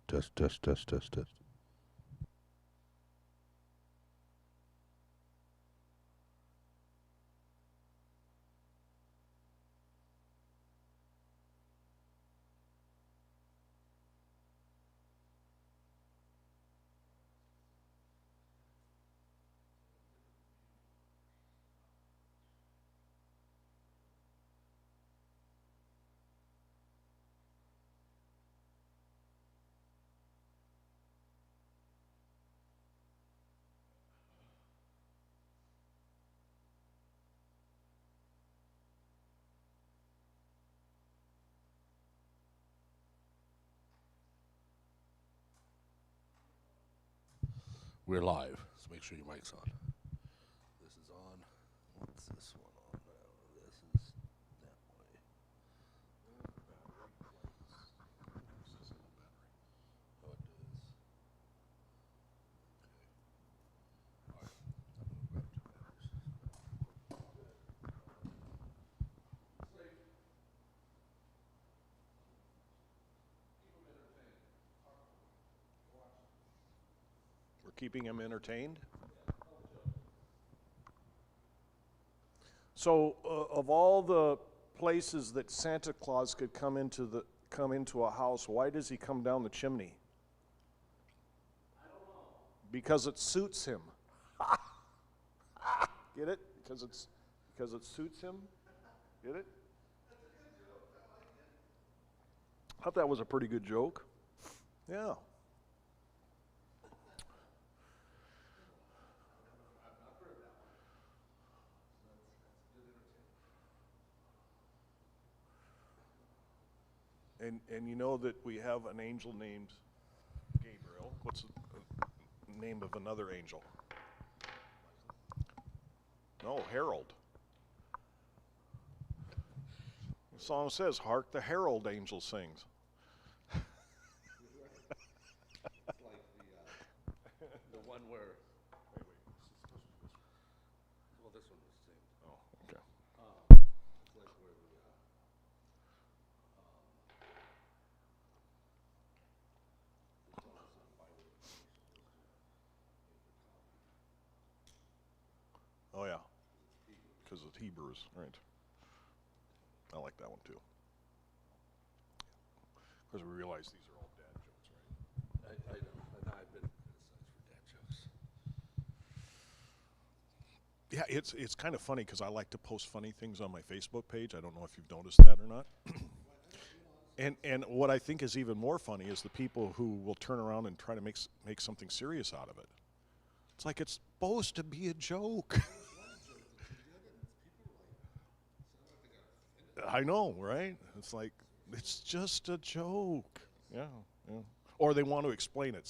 Test, test, test, test, test. We're live, so make sure your mic's on. This is on. What's this one on? This is that way. Oh, it is. Okay. All right. I'm gonna grab two batteries. We're keeping him entertained. So, of all the places that Santa Claus could come into a house, why does he come down the chimney? I don't know. Because it suits him. Get it? Because it suits him. Get it? I thought that was a pretty good joke. Yeah. And you know that we have an angel named Gabriel. What's the name of another angel? No, Harold. The song says, "Hark the herald angel sings." It's like the one where. Well, this one was the same. Oh, okay. It's like where the. Oh yeah, because it's Hebrews, right? I like that one too. Because we realize these are all dad jokes, right? I know. I've been criticized for dad jokes. Yeah, it's kind of funny because I like to post funny things on my Facebook page. I don't know if you've noticed that or not. And what I think is even more funny is the people who will turn around and try to make something serious out of it. It's like it's supposed to be a joke. I know, right? It's like it's just a joke. Yeah, yeah. Or they want to explain it.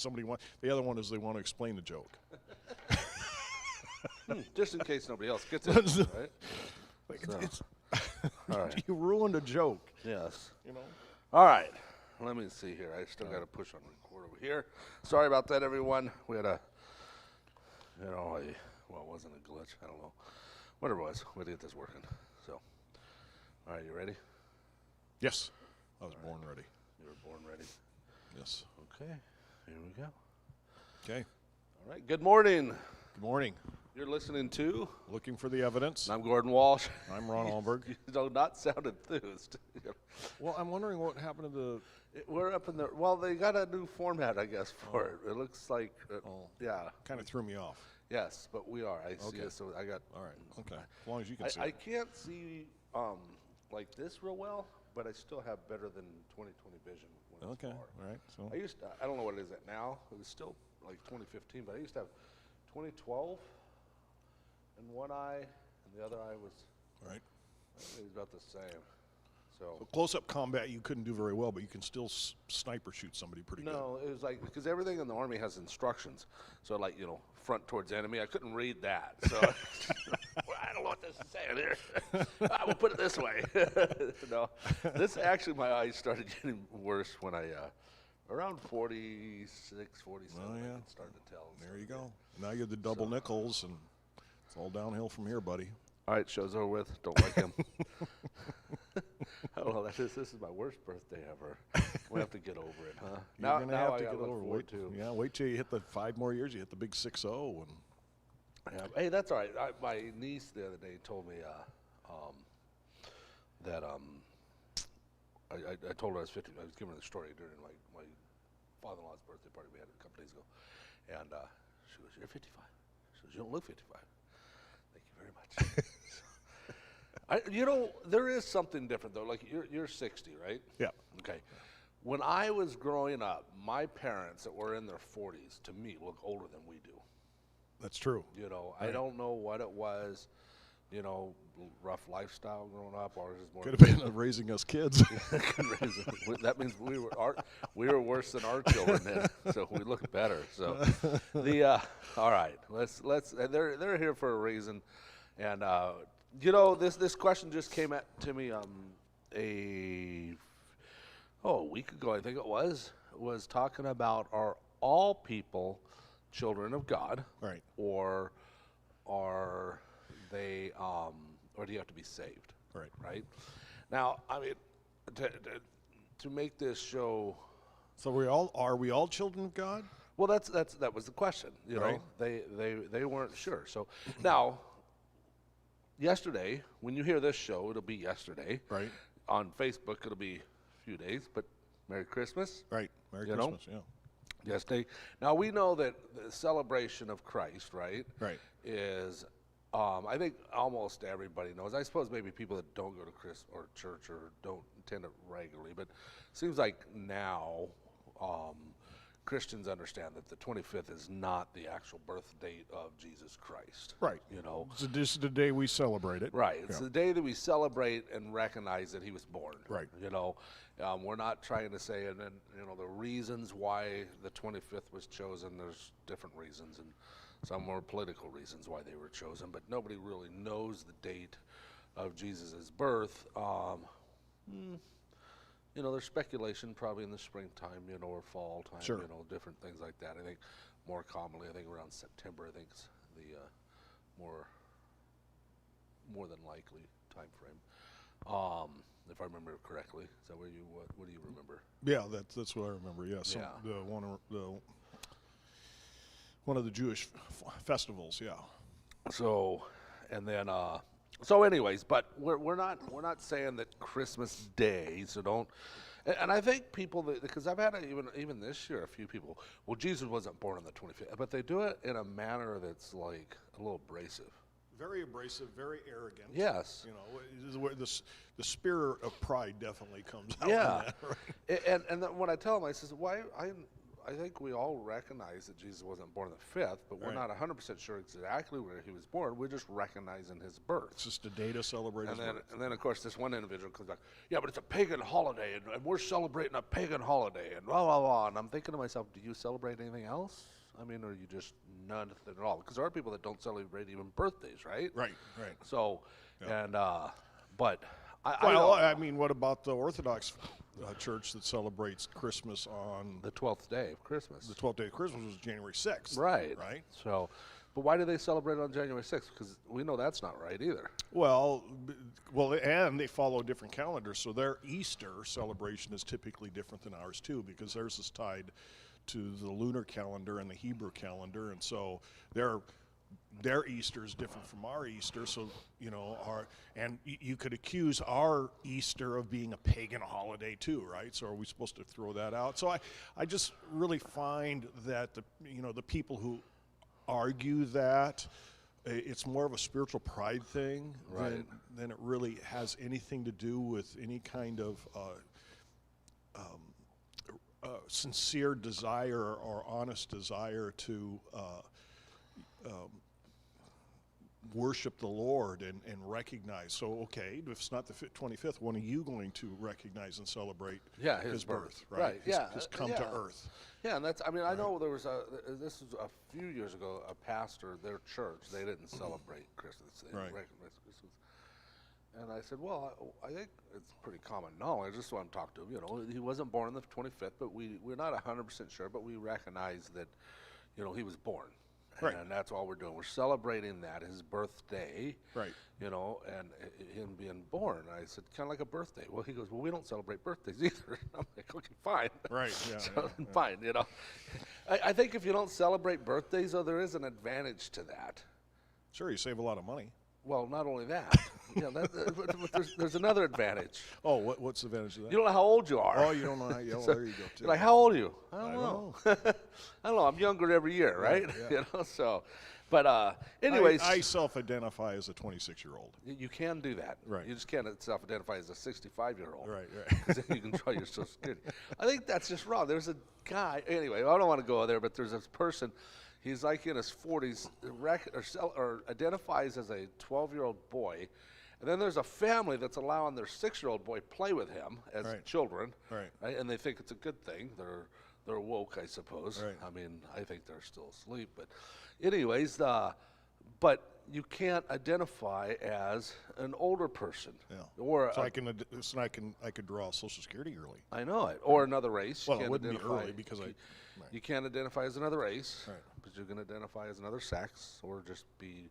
The other one is they want to explain the joke. Just in case nobody else gets it, right? Like So, it's all right. you ruined a joke, Yes. you know. All right. Let me see here. I still got to push on record over here. Sorry about that, everyone. We had well, it wasn't a glitch. I don't know. Whatever it was. We had to get this working. So, all right, you ready? Yes, I was born ready. You were born ready. Yes. Okay. Here we go. Okay. All right. Good morning. Good morning. You're listening to. Looking for the evidence. I'm Gordon Walsh. I'm Ron Alberg. You do not sound enthused. Well, I'm wondering what happened to We're up in the. Well, they got a new format, I guess, for it. It looks like. Yeah. kind of threw me off. Yes, but we are. I see Okay. it. So I got. All right. Okay. As long as you can see I it. can't see like this real well, but I still have better than 20/20 vision. When it's Okay. far. All right. So I don't know what it is at now. It was still like 2015, but I used to have 2012 in one eye, and the other eye was. all right. It was about the same. So. Close-up combat you couldn't do very well, but you can still sniper shoot somebody pretty good. No, it was like because everything in the army has instructions. So like front towards enemy. I couldn't read that. So well, I don't know what this is saying here. I will put it this way. No, this actually my eyes started getting worse when I around 46, 47. Oh, yeah. I could start to tell. There you go. Now you're the double nickels, and it's all downhill from here, buddy. All right, show's over with. Don't like him. Oh, this is my worst birthday ever. We have to get over it, huh? You're gonna have I to gotta get look over. forward to. Yeah, wait till you hit the 5 more years. You hit the big 6-0, and Yeah. Hey, that's all right. My niece the other day told me that I told her I was 50. I was giving her the story during my father-in-law's birthday party we had a couple days ago, and she goes, "You're 55." She goes, "You don't look 55." Thank you very much. There is something different though. Like you're 60, right? yeah, Okay. When I was growing up, my parents that were in their 40s to me look older than we do. that's true. I Right. don't know what it was. Rough lifestyle growing up. Ours is more. Could have been raising us kids. That means we were worse than our children then, so we look better. So all right, let's. They're here for a reason, and this question just came to me a week ago, I think it was talking about, are all people children of God, Right. or are they or do you have to be saved? Right. Right. Now, I mean, to make this show, So are we all children of God? well, that was the question. Right. They weren't sure. So now, yesterday, when you hear this show, it'll be yesterday. Right. On Facebook, it'll be a few days. But Merry Christmas. Right. Merry You know? Christmas. Yeah. Yesterday. Now we know that the celebration of Christ, right? Right. Is I think almost everybody knows. I suppose maybe people that don't go to church or don't attend it regularly, but it seems like now Christians understand that the 25th is not the actual birth date of Jesus Christ. Right. So this is the day we celebrate it. Right. It's Yeah. the day that we celebrate and recognize that he was born. Right. We're not trying to say, and then, the reasons why the 25th was chosen, there's different reasons, and some more political reasons why they were chosen, but nobody really knows the date of Jesus' birth. There's speculation probably in the springtime, or fall time, Sure. different things like that. I think more commonly, around September, I think is the more than likely time frame. If I remember correctly. Is that what do you remember? Yeah, that's what I remember. Yeah. So Yeah. One of the Jewish festivals. Yeah. So, and then, so anyways, but we're not saying that Christmas Day. So don't. And I think people because I've had even this year a few people. Well, Jesus wasn't born on the 25th, but they do it in a manner that's like a little abrasive. Very abrasive, very arrogant. Yes. This is where the spirit of pride definitely comes out. Yeah. In that, right? And then when I tell them, I says, why I think we all recognize that Jesus wasn't born on the 5th, but we're Right. not 100% sure exactly where he was born. We're just recognizing his birth. It's just a day to celebrate his birth. And then, of course, this one individual comes back, yeah, but it's a pagan holiday, and we're celebrating a pagan holiday, and blah, blah, blah. And I'm thinking to myself, do you celebrate anything else? I mean, or you just none at all? Because there are people that don't celebrate even birthdays, right? Right. So, Yeah. and, but I Well, don't- I mean, what about the Orthodox church that celebrates Christmas on the 12th day of Christmas. the 12th day of Christmas was January 6th. Right. Right. So, but why do they celebrate on January 6th? Because we know that's not right either. Well, and they follow a different calendar, so their Easter celebration is typically different than ours too, because theirs is tied to the lunar calendar and the Hebrew calendar, and so their Easter is different from our Easter. So you could accuse our Easter of being a pagan holiday too, right? So are we supposed to throw that out? So I just really find that the people who argue that it's more of a spiritual pride thing Right. than it really has anything to do with any kind of sincere desire or honest desire to worship the Lord and recognize. So, okay, if it's not the 25th, when are you going to recognize and celebrate Yeah, his birth, Right. right? Yeah. His come to earth. Yeah, and that's. I mean, I know there was this was a few years ago. A pastor, their church, they didn't celebrate Christmas. They didn't Right. recognize Christmas. And I said, well, I think it's pretty common knowledge. Just want to talk to him. He wasn't born on the 25th, but we're not 100% sure, but we recognize that, he was born. Right. And that's all we're doing. We're celebrating that, his birthday. Right. You know, and him being born. I said, kind of like a birthday. Well, he goes, well, we don't celebrate birthdays either. I'm like, okay, fine. Right, yeah, So, yeah. fine, you know. I think if you don't celebrate birthdays, though, there is an advantage to that. Sure, you save a lot of money. Well, not only that, but there's another advantage. Oh, what's the advantage of that? You don't know how old you are. Oh, you don't know how. Yeah, well, there you go. Too. You're like, how old are you? I don't I know. don't I don't know. I'm younger every year, right? yeah. You know, so, but anyways, I self-identify as a 26-year-old. you can do that. Right. You just can't self-identify as a 65-year-old. Right, right. Because then you can draw your Social Security. I think that's just wrong. There's a guy. Anyway, I don't want to go there, but there's this person. He's like in his 40s, or identifies as a 12-year-old boy. And then there's a family that's allowing their 6-year-old boy play with him as Right. children. Right. And they think it's a good thing. They're woke, I suppose. Right. I mean, I think they're still asleep. But anyways, but you can't identify as an older person. Yeah. Or So I could draw Social Security early. I know it. Or another race. Well, You it can't wouldn't be identify- early because You can't identify as another race, Right. but you can identify as another sex or just be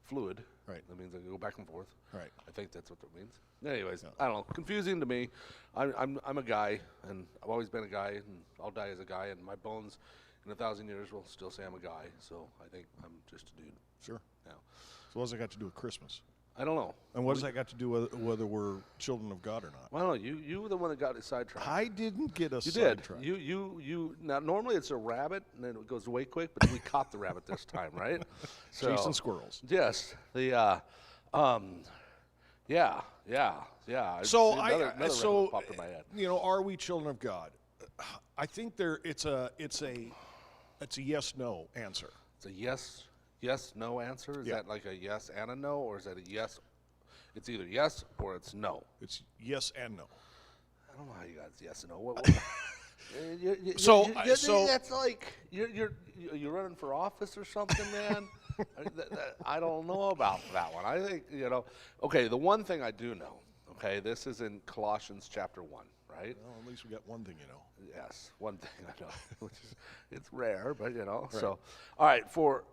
fluid. Right. That means I can go back and forth. Right. I think that's what that means. Anyways, I don't know. Confusing to me. I'm a guy, and I've always been a guy, and I'll die as a guy, and my bones in 1,000 years will still say I'm a guy. So I think I'm just a dude. Sure. Now, So what's that got to do with Christmas? I don't know. And what does that got to do with whether we're children of God or not? I don't know. You were the one that got it sidetracked. I didn't get us You did. sidetracked. You. Now, normally it's a rabbit, and then it goes away quick, but we caught the rabbit this time, right? So, Chasing squirrels. yes. The, yeah. I So see another rabbit so popped in my head. you know, are we children of God? I think it's a yes no answer. It's a yes, no answer. Is Yeah. that like a yes and a no, or is that a yes? It's either yes or it's no. It's yes and no. I don't know how you guys yes and no. What, So, that's like you're running for office or something, man. I don't know about that one. I think Okay, the one thing I do know. Okay, this is in Colossians chapter 1, right? Well, at least we got one thing, you know. Yes, one thing I know, which is it's rare, but So, all right, for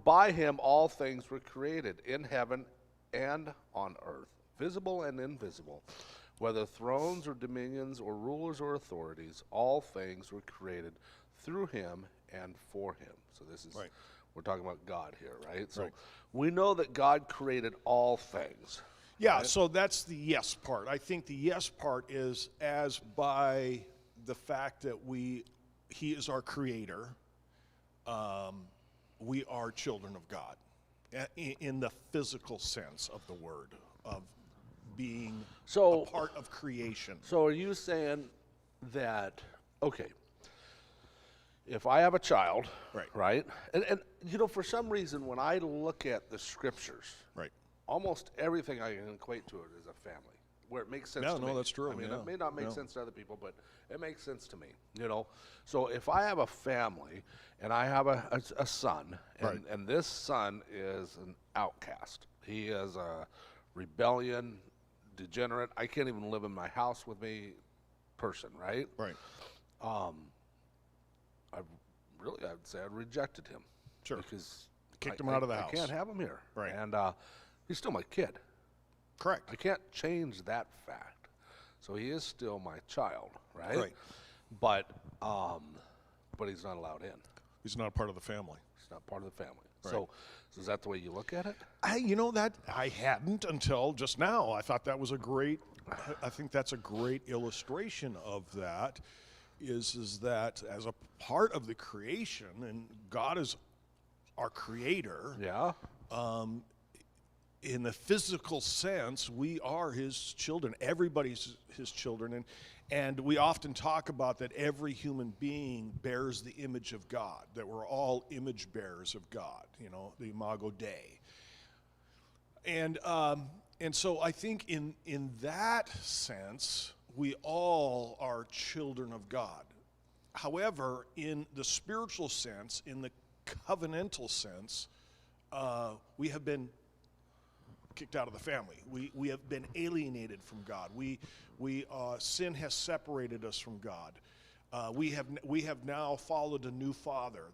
by him all things were created in heaven and on earth, visible and invisible, whether thrones or dominions or rulers or authorities, all things were created through him and for him. So this is Right. We're talking about God here, right? So Right. we know that God created all things. Yeah, so that's the yes part. I think the yes part is as by the fact that he is our creator, we are children of God in the physical sense of the word, of being So- a part of creation. So are you saying that, okay, if I have a child, Right. and for some reason when I look at the scriptures, Right. almost everything I can equate to it is a family, where it makes sense Yeah, to no, me. that's true, I mean, yeah, it may not make yeah. sense to other people, but it makes sense to me, So if I have a family and I have a son, Right. and this son is an outcast, he is a rebellion, degenerate, I can't even live in my house with me person, right? Right. I'd say I rejected him. Sure. Because Kicked him out of the I house. can't have him here. Right. And he's still my kid. Correct. I can't change that fact. So he is still my child, right? Right. But he's not allowed in. He's not part of the family. He's not part of the family. Right. So is that the way you look at it? That I hadn't until just now. I thought that was I think that's a great illustration of that. Is that as a part of the creation, and God is our creator. Yeah. In the physical sense, we are his children. Everybody's his children. And we often talk about that every human being bears the image of God, that we're all image bearers of God, the Imago Dei. And so I think in that sense, we all are children of God. However, in the spiritual sense, in the covenantal sense, we have been kicked out of the family. We have been alienated from God. Sin has separated us from God. We have now followed a new father.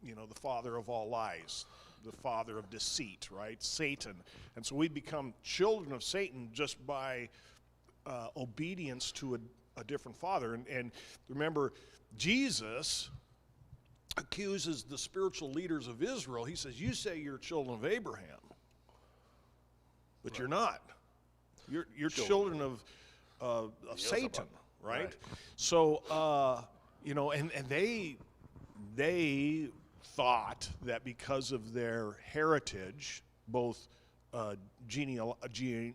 the father of all lies, the father of deceit, right? Satan. And so we become children of Satan just by obedience to a different father. And remember, Jesus accuses the spiritual leaders of Israel. He says, you say you're children of Abraham, but you're not. You're children of Satan, right? So, and they thought that because of their heritage, both genealogy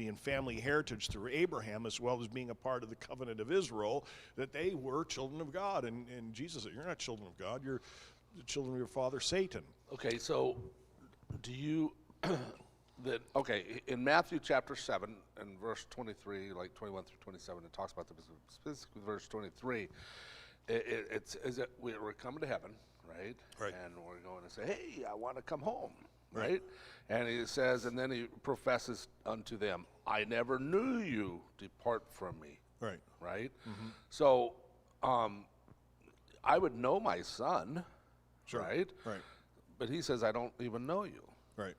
and family heritage through Abraham, as well as being a part of the covenant of Israel, that they were children of God. And Jesus said, you're not children of God, you're the children of your father Satan. Okay, so do you in Matthew chapter 7 and verse 23, like 21 through 27, it talks about specifically verse 23. It's that we're coming to heaven, right? Right. And we're going to say, hey, I want to come home, right? And he says, and then he professes unto them, I never knew you, depart from me. Right. Right? Mm-hmm. So I would know my son, Sure. right? Right. But he says, I don't even know you. Right.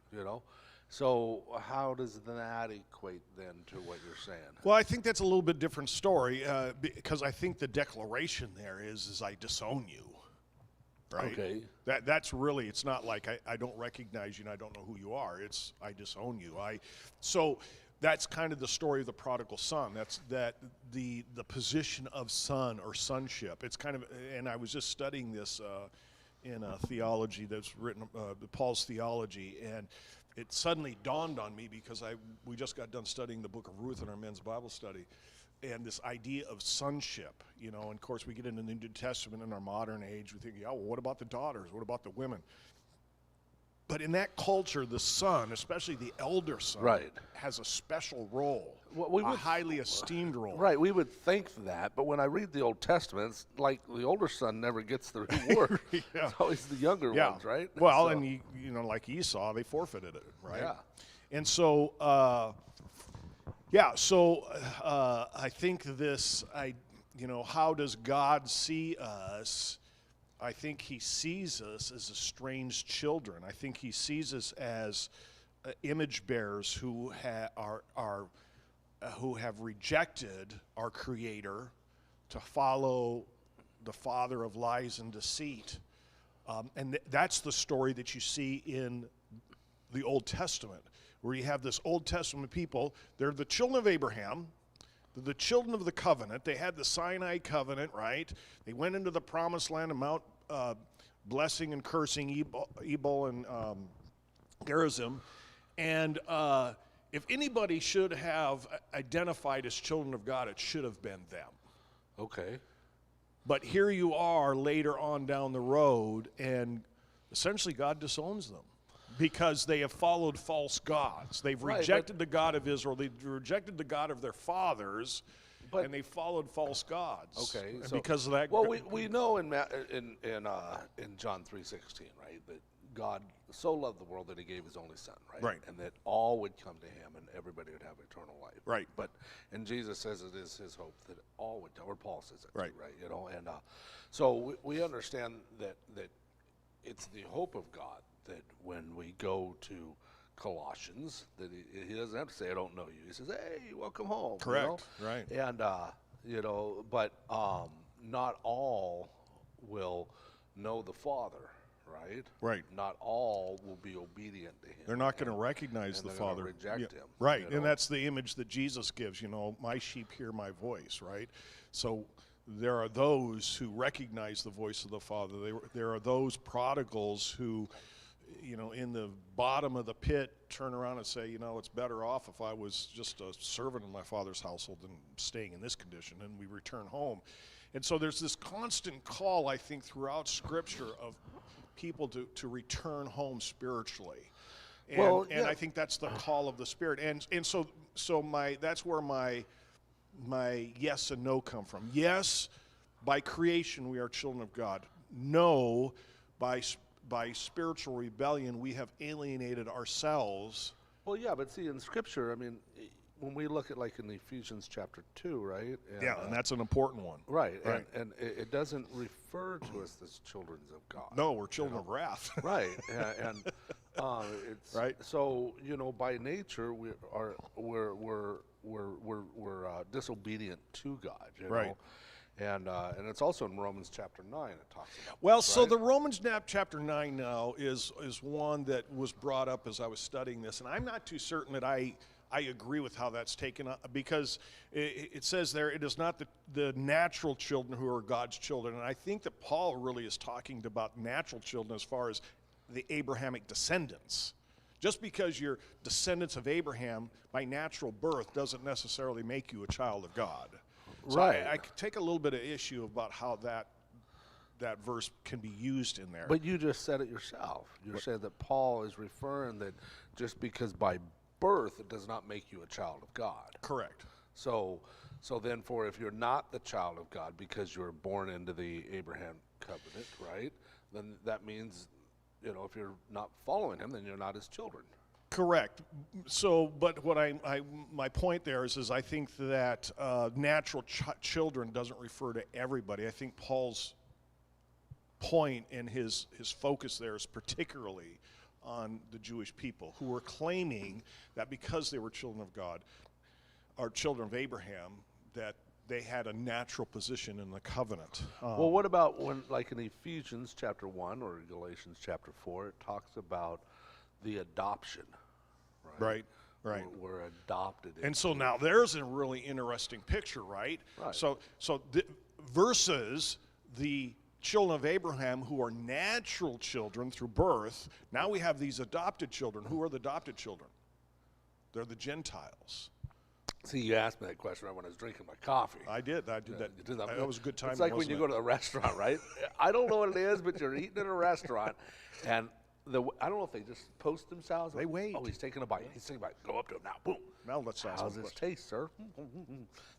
So how does that equate then to what you're saying? Well, I think that's a little bit different story because I think the declaration there is I disown you. Right? Okay. That's really, it's not like I don't recognize you and I don't know who you are. It's I disown you. So that's kind of the story of the prodigal son. That's the position of son or sonship. It's kind of, and I was just studying this in a theology that's written, Paul's theology, and it suddenly dawned on me because we just got done studying the book of Ruth in our men's Bible study. And this idea of sonship, and of course we get into the New Testament in our modern age, we think, well, what about the daughters? What about the women? But in that culture, the son, especially the elder son, right, has a special role, a highly esteemed role. Right, we would think that, but when I read the Old Testament, it's like the older son never gets the reward. Yeah. It's always the younger ones, right? Well, and like Esau, they forfeited it, right? Yeah. And so, I think this, how does God see us? I think he sees us as estranged children. I think he sees us as image bearers who have rejected our Creator to follow the father of lies and deceit. And that's the story that you see in the Old Testament, where you have this Old Testament people. They're the children of Abraham. They're the children of the covenant. They had the Sinai covenant, right? They went into the promised land of Mount blessing and cursing, Ebal and Gerizim. And if anybody should have identified as children of God, it should have been them. Okay. But here you are later on down the road, and essentially God disowns them because they have followed false gods. They've rejected the God of Israel. They've rejected the God of their fathers, and they followed false gods. Okay. And so, because of that, well, we know in John 3:16, right, that God so loved the world that he gave his only son, right? Right. And that all would come to him and everybody would have eternal life. Right. And Jesus says it is his hope that all would come, or Paul says it right. too, right? And so we understand that it's the hope of God that when we go to Colossians, that he doesn't have to say, I don't know you. He says, hey, welcome home. Correct. Right. And, but not all will know the Father, right? Right. Not all will be obedient to him. They're not going to recognize the Father. Reject him. Right. And that's the image that Jesus gives, my sheep hear my voice, right? So there are those who recognize the voice of the Father. There are those prodigals who, in the bottom of the pit, turn around and say, it's better off if I was just a servant in my father's household than staying in this condition, and we return home. And so there's this constant call, I think, throughout Scripture of people to return home spiritually. And I think that's the call of the Spirit. And so that's where my yes and no come from. Yes, by creation we are children of God. No, by spiritual rebellion we have alienated ourselves. Well, yeah, but see, in Scripture, I mean, when we look at like in Ephesians chapter 2, right? And that's an important one. Right. And it doesn't refer to us as children of God. No, we're children of wrath. Right, and it's Right. So by nature we're disobedient to God. Right. Know? And it's also in Romans chapter 9 it talks about. Well, this, so right? the Romans chapter 9 now is one that was brought up as I was studying this, and I'm not too certain that I agree with how that's taken up, because it says there, it is not the natural children who are God's children. And I think that Paul really is talking about natural children as far as the Abrahamic descendants. Just because you're descendants of Abraham by natural birth doesn't necessarily make you a child of God. So Right. I could take a little bit of issue about how that verse can be used in there. But you just said it yourself. You said that Paul is referring that just because by birth it does not make you a child of God. Correct. So then, if you're not the child of God because you're born into the Abraham covenant, right? Then that means, if you're not following him, then you're not his children. Correct. So, but what my point there is I think that natural children doesn't refer to everybody. I think Paul's point and his focus there is particularly on the Jewish people who were claiming that because they were children of God, or children of Abraham, that they had a natural position in the covenant. Well, what about when, like in Ephesians chapter 1 or Galatians chapter 4, it talks about the adoption, right? Right. We're adopted. And so now there's a really interesting picture, right? Right. So versus the children of Abraham who are natural children through birth, now we have these adopted children. Who are the adopted children? They're the Gentiles. See, you asked me that question right when I was drinking my coffee. I did that. You did that. That was a good time. It's like when you go to a restaurant, right? I don't know what it is, but you're eating in a restaurant, and I don't know if they just post themselves. They wait. Oh, he's taking a bite. He's taking a bite. Go up to him now. Boom. Now let's ask How's them this questions. taste, sir?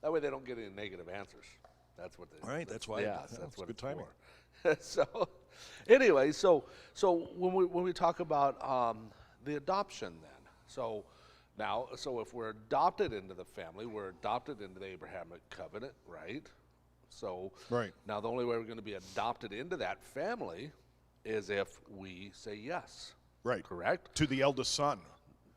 That way they don't get any negative answers. That's what they. Right, that's why. Yeah, That's that's what good it's timing. for. So, anyway, so when we talk about the adoption, then so if we're adopted into the family, we're adopted into the Abrahamic covenant, right? So Right. now the only way we're going to be adopted into that family is if we say yes. Right. Correct? To the eldest son.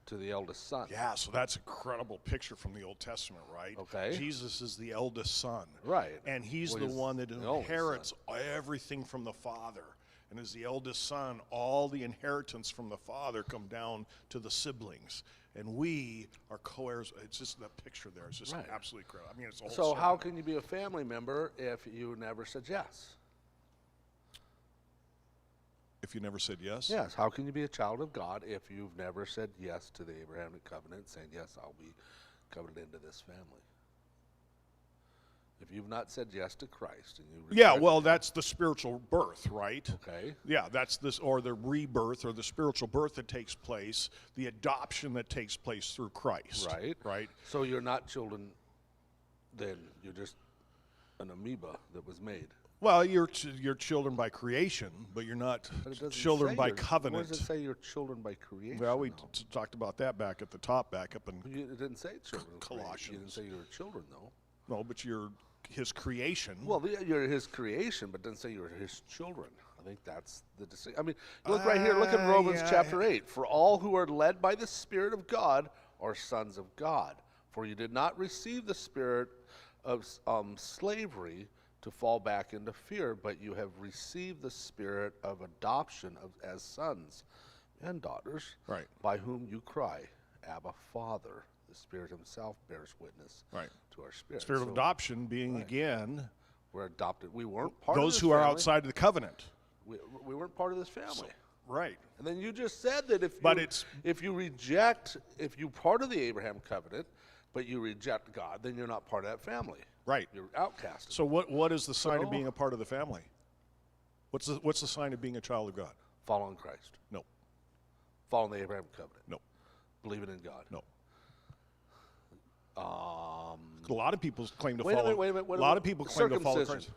To the eldest son. Yeah, so that's an incredible picture from the Old Testament, right? Okay. Jesus is the eldest son. Right. And he's Well, the he's one that the oldest inherits everything from the Father. And as the eldest son, all the inheritance from the Father come down to the siblings. And we are co-heirs. It's just that picture there. It's just Right. absolutely incredible. I mean, it's a whole So story. how can you be a family member if you never said yes? If you never said yes? Yes. How can you be a child of God if you've never said yes to the Abrahamic covenant, saying, yes, I'll be covenanted into this family? If you've not said yes to Christ and you Yeah, rejected well, him, that's the spiritual birth, right? okay. Yeah, that's this, or the rebirth, or the spiritual birth that takes place, the adoption that takes place through Christ. Right. Right. So you're not children, then you're just an amoeba that was made. Well, you're children by creation, but you're not But it doesn't children say by you're- covenant. Where does it say you're children by creation? Well, we though? talked about that back at the top, back up in It didn't say children. of creation. You Colossians. didn't say you were children, though. no, but you're his creation. Well, you're his creation, but doesn't say you're his children. I think that's the distinction. I mean, look right here. Look in Romans yeah, chapter 8. For all who are led by the Spirit of God are sons of God. For you did not receive the spirit of slavery to fall back into fear, but you have received the spirit of adoption as sons and daughters, Right. by whom you cry, Abba, Father. The Spirit himself bears witness Right. to our spirit. Spirit of So adoption being again we're adopted. We weren't part of those this who are family. outside of the covenant. We weren't part of this family. Right. And then you just said that But if you're part of the Abraham covenant, but you reject God, then you're not part of that family. Right. You're outcast. So what is the sign of So- being a part of the family? What's the sign of being a child of God? Following Christ. No. Following the Abraham covenant. No. Believing in God. No. A lot of people claim to Wait a follow. minute, wait a minute, A lot of people claim to follow Christ.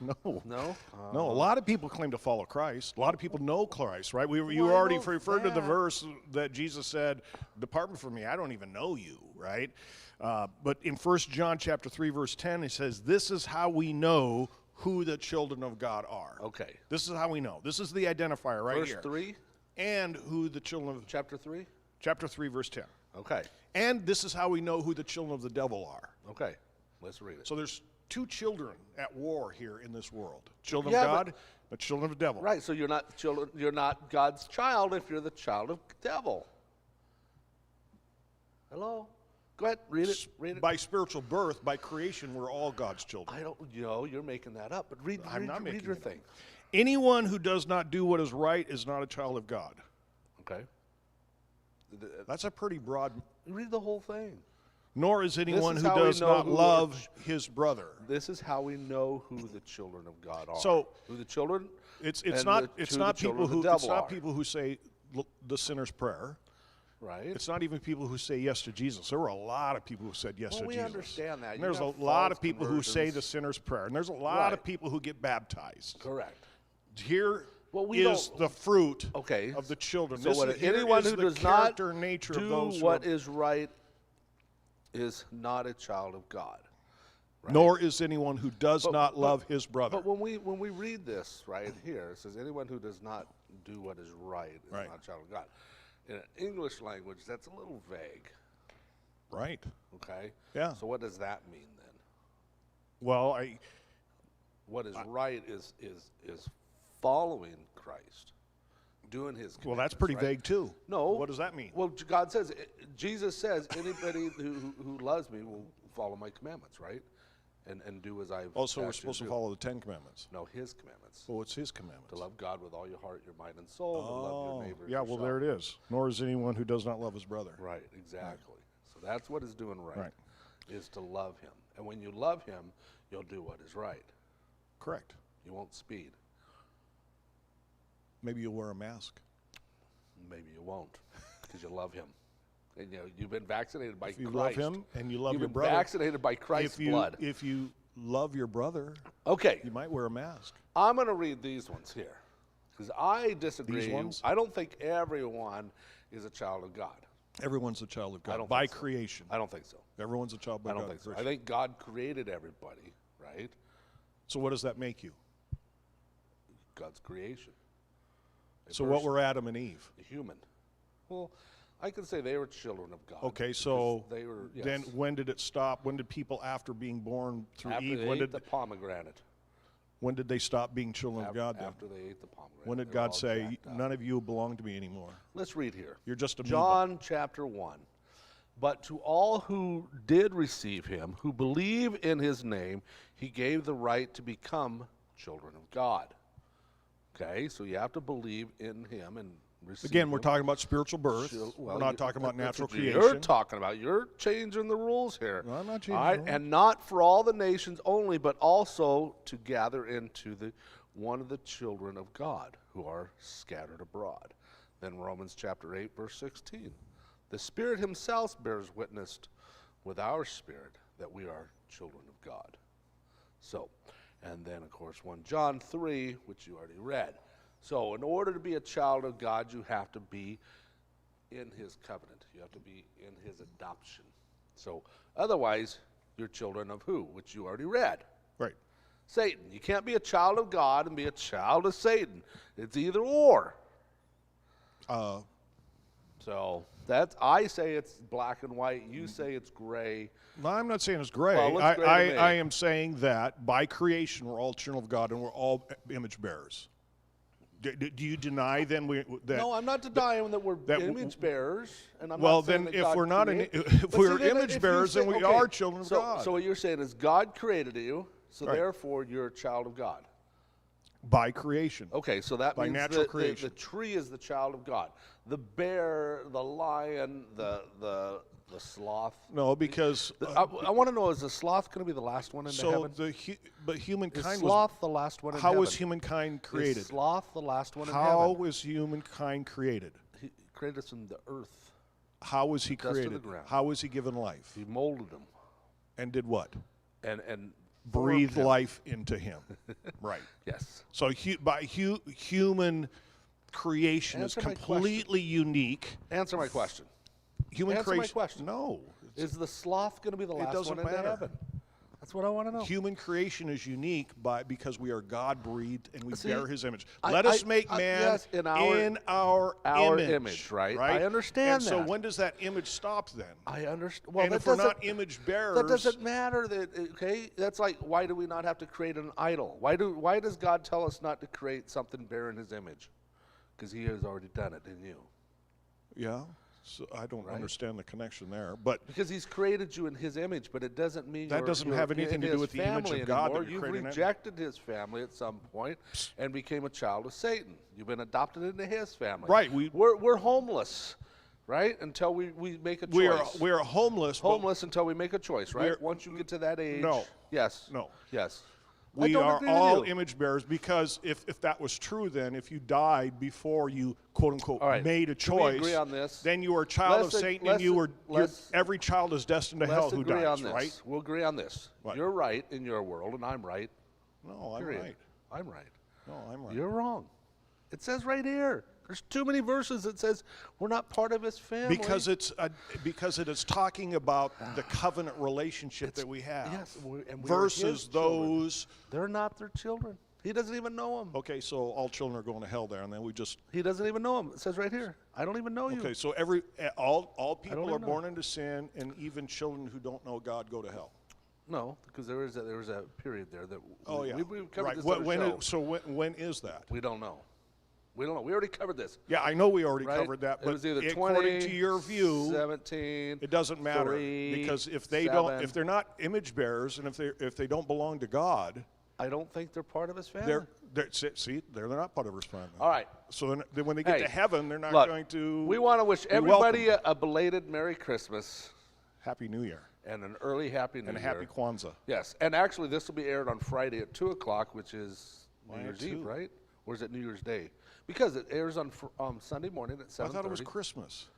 No. No? No, a lot of people claim to follow Christ. A lot of people know Christ, right? You Well, I already know referred to the that. verse that Jesus said, "Depart from me, I don't even know you," right? But in 1 John chapter 3, verse 10, it says, "This is how we know who the children of God are. Okay. This is how we know. This is the identifier right Verse here. 3, And who the children of chapter 3. chapter 3 verse 10. Okay. And this is how we know who the children of the devil are. Okay. Let's read it. So there's two children at war here in this world. Children Yeah, of but- God, the children of the devil. Right, so you're not children, you're not God's child if you're the child of devil. Hello? Go ahead, read it. Read it. By spiritual birth, by creation, we're all God's children. I don't, you're making that up, but read, I'm read, not read making your it up. thing. Anyone who does not do what is right is not a child of God. Okay. That's a pretty broad. Read the whole thing. Nor is anyone is who how we does know not who love his brother. This is how we know who the children of God are. So, who the children It's and not who it's the not children people of the who devil it's not are. people who say the sinner's prayer. Right? It's not even people who say yes to Jesus. There were a lot of people who said yes Well, to we Jesus. understand that. And You there's a have lot false of people who say the conversions. sinner's prayer, and there's a lot Right. of people who get baptized. Correct. Here Well, we is don't- the fruit Okay. of the children. So This what, is, here anyone is who the does not character and nature of do those who what are, is right is not a child of God. Right? nor is anyone who does not love his brother. But when we read this right here, it says anyone who does not do what is right is Right. not a child of God. In an English language, that's a little vague. Right. Okay. Yeah. So what does that mean then? Well, What is right is following Christ, doing His. well, that's commandments, pretty right? vague too. No. What does that mean? Well, God says, Jesus says, anybody who loves me will follow my commandments, right? And do as I've Also, we're asked you supposed to do. follow the Ten Commandments. No, His commandments. Well, what's his commandments? To love God with all your heart, your mind, and soul, and love your neighbor. as yeah, well, there yourself. it is. Nor is anyone who does not love his brother. Right, exactly. So that's what is doing right, Right. is to love Him. And when you love Him, you'll do what is right. Correct. You won't speed. Maybe you'll wear a mask. Maybe you won't, because you love Him. And you've been vaccinated by If you Christ. love him and you love You've your been brother, vaccinated by Christ's blood. if you love your brother, Okay, you might wear a mask. I'm going to read these ones here, because I disagree. These ones? I don't think everyone is a child of God. Everyone's a child of God don't by think so. creation. I don't think so. Everyone's a child by I don't God. think so. I first. think God created everybody, right? So what does that make you? God's creation. A So what person, were Adam and Eve? a human? Well, I can say they were children of God. Okay, because so they were. Yes. then when did it stop? When did people after being born through after Eve, they when ate did the pomegranate. when did they stop being children of God then? After they ate the pomegranate. When did they were God all say, jacked up. none of you belong to me anymore? Let's read here. You're just a John chapter 1. But to all who did receive him, who believe in his name, he gave the right to become children of God. Okay, so you have to believe in him and receive Again, we're him. talking about spiritual birth. Well, we're not talking about that's natural what creation. You're talking about. You're changing the rules here. No, I'm not changing All right, the rules. and not for all the nations only, but also to gather into the one of the children of God who are scattered abroad. Then Romans chapter 8, verse 16. The Spirit himself bears witness with our spirit that we are children of God. So, and then, of course, 1 John 3, which you already read. So, in order to be a child of God, you have to be in his covenant. You have to be in his adoption. So, otherwise, you're children of who? Which you already read. Right. Satan. You can't be a child of God and be a child of Satan. It's either or. So, that's, I say it's black and white. You say it's gray. No, I'm not saying it's gray. Well, it looks gray to me. I am saying that by creation we're all children of God and we're all image bearers. Do you deny then that? No, I'm not denying that we're that image bearers. And I'm well, not saying then that if God we're not created- if But we're see, then image if you bearers, say- then we okay, are children of so, God. So what you're saying is God created you, so Right. therefore you're a child of God. By creation. Okay, so that By means natural the creation. tree is the child of God. The bear, the lion, the sloth. No, because I want to know, is the sloth going to be the last one into so heaven? but Is humankind was sloth the last one in how heaven? was humankind created? Is sloth the last one in How heaven? was humankind created? He created us from the earth. How was he Dust of the created? ground. How was he given life? He molded them And did what? and Breathed formed him. life into him. Right. Yes. So by human creation Answer is my question. completely unique. Answer my question. Human Answer my creation. question. No. Is the sloth going to be the last doesn't one into matter. heaven? That's what I want to know. Human creation is unique because we are God-breathed and we See, bear His image. I- Let us I- make man yes, in our image, right? I understand and so that. when does that image stop then? I understand. Well, and that if we're doesn't, not image bearers, that doesn't matter. Okay, that's like, why do we not have to create an idol? Why does God tell us not to create something bearing His image? Because He has already done it in you. yeah. So I don't Right. understand the connection there, but Because He's created you in His image, but it doesn't mean That doesn't have anything in to do His with the image family of God that anymore. you're You've created in. rejected His family at some point and became a child of Satan. You've been adopted into His family. Right, We're homeless, right? Until we make a choice. we are homeless. but Homeless until we make a choice, right? We're- Once you get to that age. No. Yes. No. Yes. I We don't are agree with all you. image bearers, because if that was true, then if you died before you quote unquote All right. made a Can we choice, agree on this? then you are a child Let's of ag- Satan, let's- and let's- every child is destined to hell Let's who agree dies, on this. right? We'll agree on this. What? You're right in your world, and I'm right. No, I'm Period. right. I'm right. No, I'm right. You're wrong. It says right here. There's too many verses that says we're not part of His family. Because it is talking about the covenant relationship that we have, yes, and we are versus His children. those. They're not their children. He doesn't even know them. Okay, so all children are going to hell there, and then we just. He doesn't even know them. It says right here. I don't even know you. Okay, so all people even are know. born into sin, and even children who don't know God go to hell. No, because there was a period there that Oh yeah, we've covered right. this When, on when the show. it- so when is that? We don't know. We don't know. We already covered this. Yeah, I know we already Right? covered that, It but was either 20, according to your view, 17. it doesn't matter, 3, because if 7. they're not image bearers, and if they don't belong to God, I don't think they're part of His family. they're not part of His family. All right. So then when they get Hey, to heaven, they're not Look, going to. we want to wish be everybody welcome. a belated Merry Christmas Happy New Year and an early Happy New and a Year. Happy Kwanzaa. Yes, and actually this will be aired on Friday at 2 o'clock, which is Why New at Year's Eve, 2? right? Or is it New Year's Day? Because it airs on Sunday morning at 7:30. I thought it was Christmas.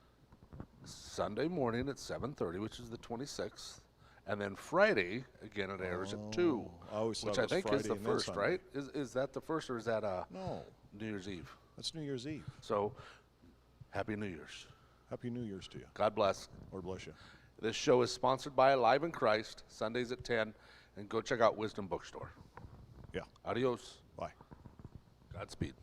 Sunday morning at 7:30, which is the 26th. And then Friday, again, it airs at 2, I always thought which it I was think is Friday the and then first, Sunday. right? Is that the first, or is that No, New Year's Eve? that's New Year's Eve. So, Happy New Year's. Happy New Year's to you. God bless. Lord bless you. This show is sponsored by Alive in Christ, Sundays at 10, and go check out Wisdom Bookstore. Yeah. Adios. Bye. Godspeed.